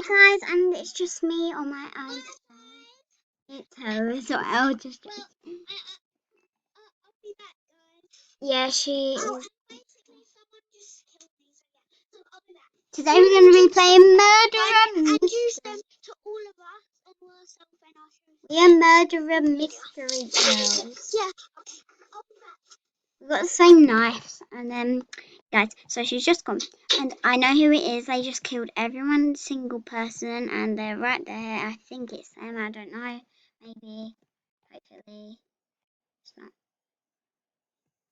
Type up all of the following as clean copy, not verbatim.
guys, and it's just me on my own. It's her as well. I'll be back, guys. Yeah, she is. Basically, someone just killed me, so yeah. So I'll be back. Today we're going to be playing Murder And Mystery. use them to all of us, and we'll self and I'll show you. We are Murder Mystery Girls. Yeah, okay. I'll be back. We've got the same knives, and then, guys, so she's just gone. And I know who it is. They just killed everyone, single person, and they're right there. I think it's them. I don't know. Maybe. Hopefully. It's not.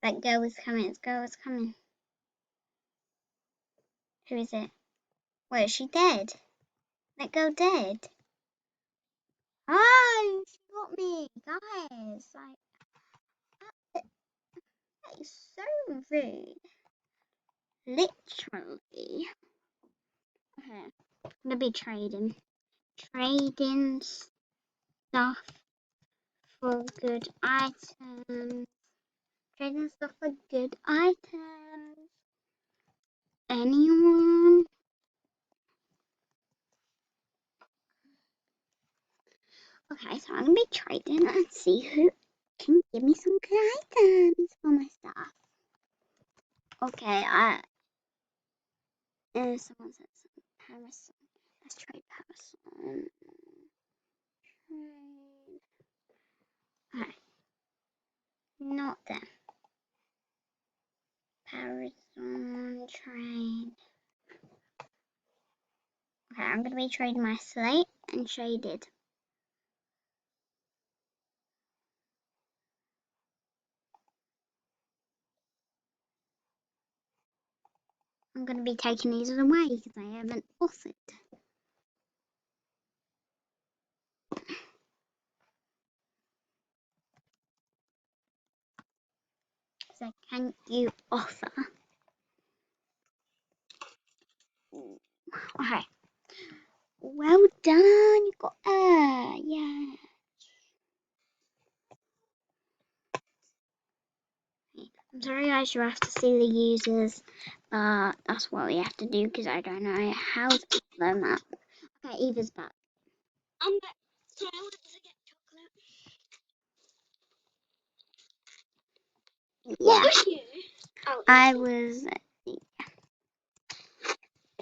That girl is coming. This girl is coming. Who is it? Wait, is she dead? That girl dead? Oh, she got me, guys. Like, that is so rude. Literally. Okay, I'm gonna be trading stuff for good items. Trading stuff for good items. Anyone? Okay, so I'm gonna be trading and see who can give me some good items for my stuff. Okay, someone said some Parasol. Let's trade Parasol. Trade. Okay, not them. Parasol trade. Okay, I'm gonna be trading my slate and shaded. I'm gonna be taking these away because I haven't offered. So can you offer? Okay. Well done, you got yeah. I'm sorry guys, you have to see the users, but that's what we have to do because I don't know how to put them up. Okay, Eva's back. I'm back. So I wanted to get chocolate. Yeah. What was you? Oh, I was.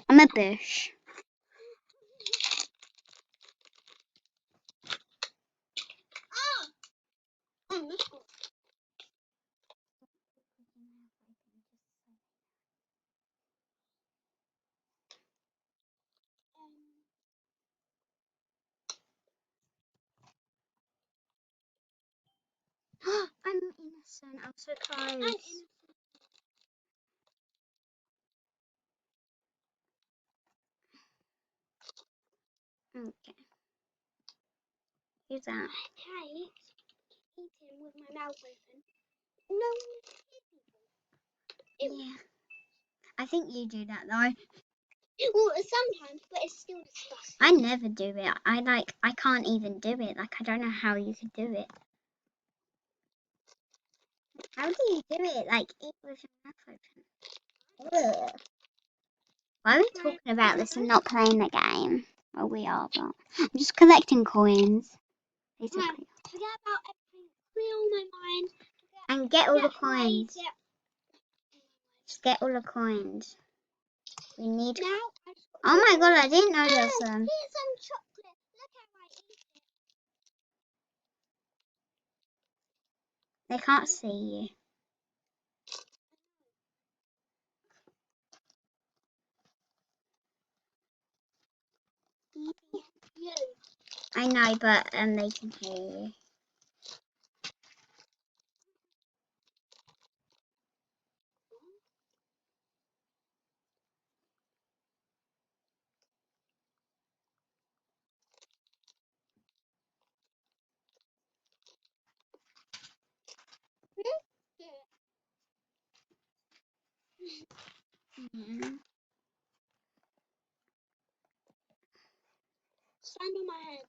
I'm a bush. oh, this one. I'm innocent. I'm so close. I'm innocent. Okay. Who's that? Okay. Eating with my mouth open. No. Yeah. I think you do that though. Well, sometimes, but it's still disgusting. I never do it. I can't even do it. Like, I don't know how you could do it. How do you do it? Like, eat with your mouth open. Ugh. Why are we talking about this and not playing the game? Well, we are, but I'm just collecting coins. Basically. Right, forget about everything. Clear all my mind. And get all the That's why you coins. Just get all the coins. We need. Now, Oh my god, I didn't know there was some. here's some chocolate. Look how I eat it. They can't see you. You. I know, but they can hear you. Yeah. Stand on my head.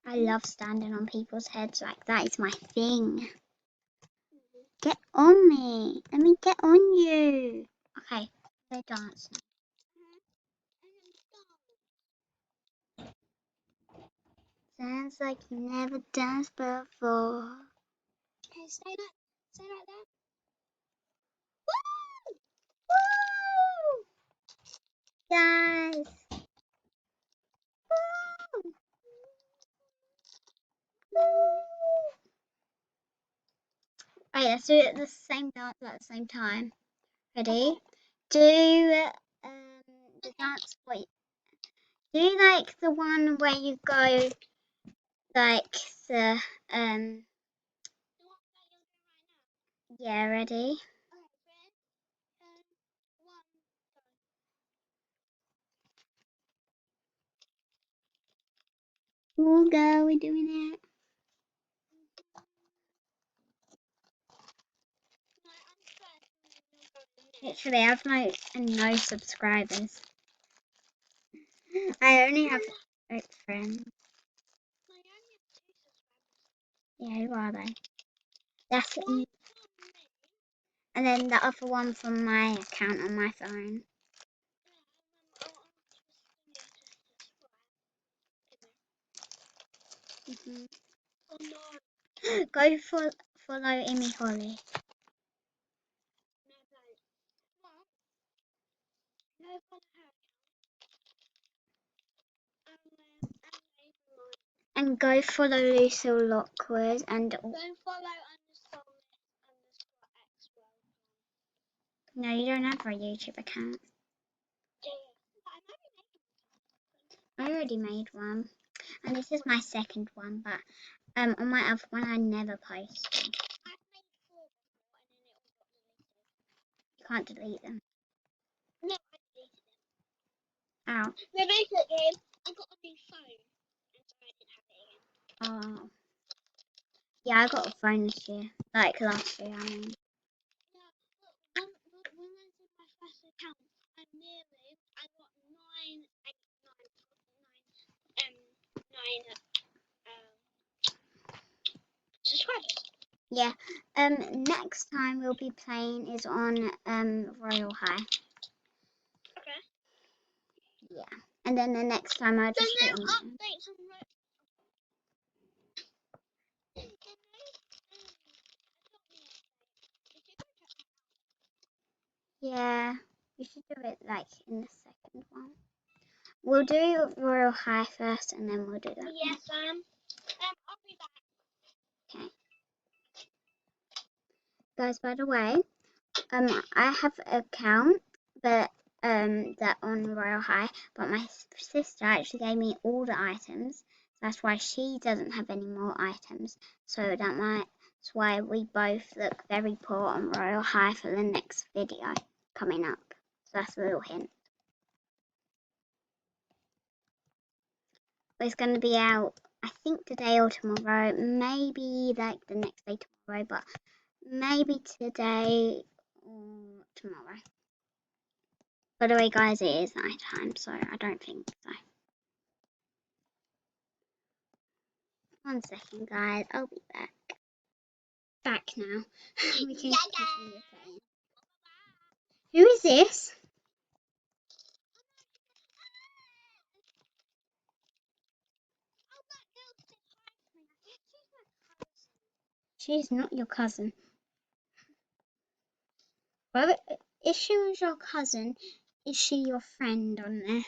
I love standing on people's heads like that. It's my thing. Get on me. Let me get on you. Okay, they're dancing. Sounds like you never danced before. Okay, say like that. Woo! Guys. Woo! Right, let's do it the same dance at the same time. Ready? Do the dance. Wait. Do like the one where you go like the The one that you're doing right now. yeah. Ready? Okay, friend. 1, go. We'll go. We're doing it. No, I'm first, and then you'll go next. Literally, I have no subscribers. I only have 8 friends. No, you only have 2 subscribers. Yeah, who are they? That's One from me. and then the other one from my account on my phone. Yeah, Oh no. Go follow Amy Holly. No, don't. What? No, follow her account. And go follow Lucille Lockwood and Don't follow _Miss_X world. no, you don't have a YouTube account. I already made one. And this is my second one, but on my other one I never post. I've made 4 before and then it all got deleted. You can't delete them. No, I deleted them. Ow. So basically, I got a new phone and so I didn't have it again. Oh. Yeah, I got a phone this year. Like last year, I mean. Yeah, look, when I did my first account, I got 9 subscribers. Yeah. Next time we'll be playing is on Royal High. Okay. Yeah. And then the next time I'll just Then do there's it. updates on Yeah. We should do it like in the second one. We'll do Royal High first and then we'll do that. Yes, I'll be back. Okay. Guys, by the way, I have an account but that on Royal High, but my sister actually gave me all the items. That's why she doesn't have any more items. So that's why we both look very poor on Royal High for the next video coming up. So that's a little hint. But it's going to be out, I think today or tomorrow. Maybe like the next day tomorrow, but maybe today or tomorrow. By the way, guys, it is night time, so I don't think so. 1 second, guys. I'll be back. Back now. We can continue playing. Who is this? She's not your cousin. Well, if she was your cousin, is she your friend on there?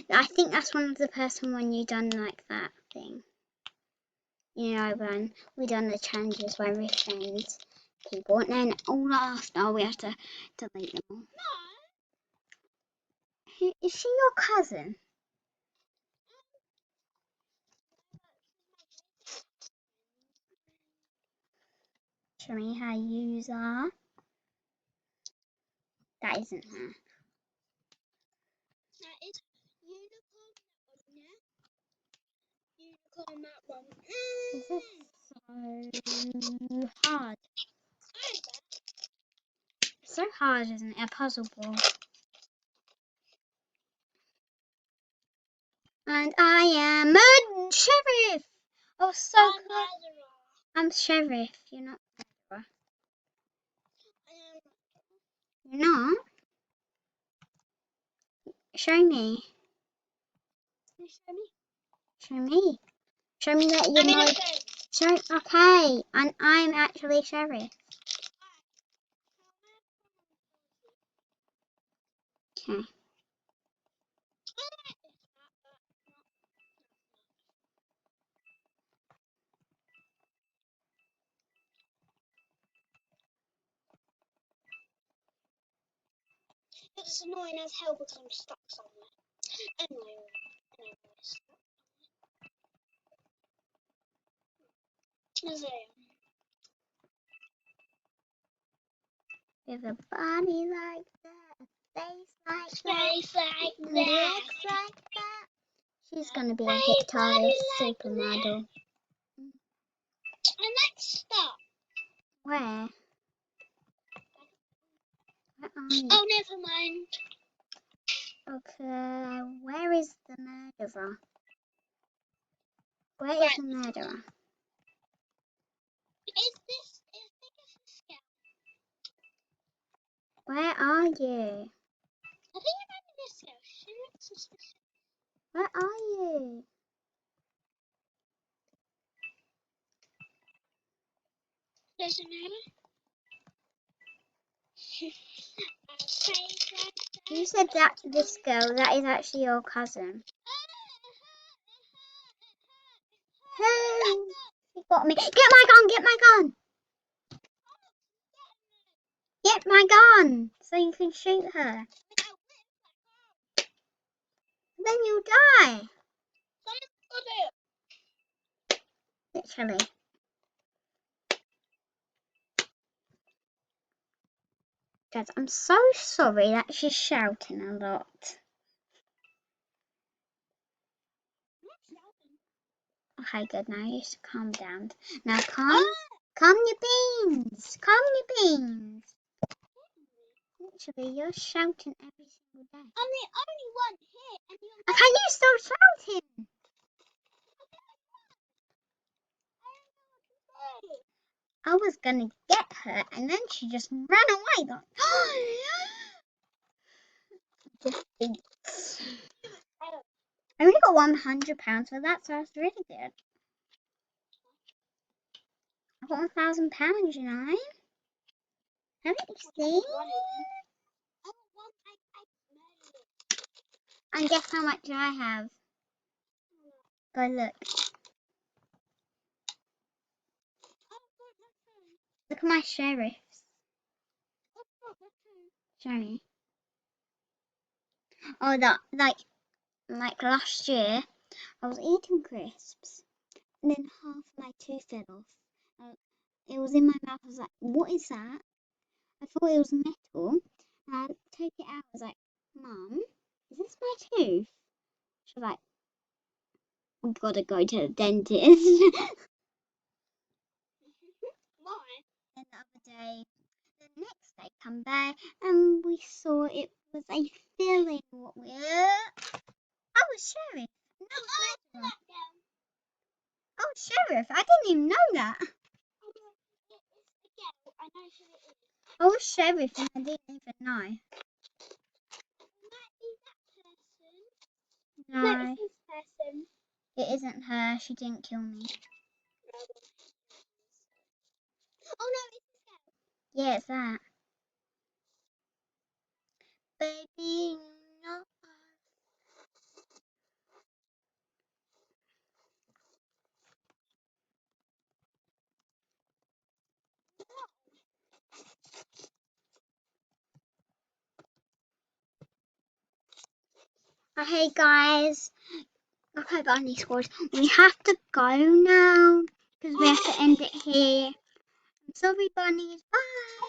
I think that's one of the person when you done like that thing. You know, when we done the challenges where we friends people, and then all after we have to delete them all. No. Is she your cousin? Show me her user. That isn't her. That is unicorn that one. This is so hard. So hard, isn't it? A puzzle ball. And I am a sheriff. Oh, so I'm cool. murderer. I'm sheriff. You're not murderer. Um, You're not? Show me. can you show me? Show me. Show me that I'm you're not. innocent. Show. Okay. And I'm actually sheriff. Okay. It's annoying as hell because I'm stuck somewhere. Anyways. With a body like that, a face like Space like that, that. legs like that. She's gonna be a Face Victoria's like Supermodel. And let's stop. Where? Where are you? Oh, never mind. Okay, where is the murderer? Where is Right. the murderer? Is this a scam? Where are you? I think I'm in this scam. She looks suspicious. Where are you? There's another. Face like that. You said that this girl, that is actually your cousin. Hey, she got me. Get my gun, get my gun. Get my gun, so you can shoot her. Then you'll die. Literally. Guys, I'm so sorry that she's shouting a lot. Okay, good. Now you should calm down. Now calm your beans. Calm your beans. Literally, you're shouting every single day. I'm the only one here, and you're And can you stop shouting? I was gonna get her, and then she just ran away. Like, defeat. I only got £100 for that, so that's really good. I got £1,000, you know. Haven't you seen? And guess how much I have? Go look. Look at my sheriffs. Show me. Oh, that like last year, I was eating crisps, and then half my tooth fell off. It was in my mouth. I was like, "What is that?" I thought it was metal. And I took it out. I was like, "Mum, is this my tooth?" She was like, "We gotta go to the dentist." Why? Then the next day, come back, and we saw it was a filling. I was sheriff. No, murderer. I was sheriff. I didn't even know that. I know who it is. I was sheriff and I didn't even know. It might be that person. No, No, it's this person. it isn't her. She didn't kill me. Oh no, it's this guy. Yeah, it's that. Baby, no. Hey guys, okay, Bunny Scores. We have to go now because we have to end it here. I'm sorry, bunnies. Bye.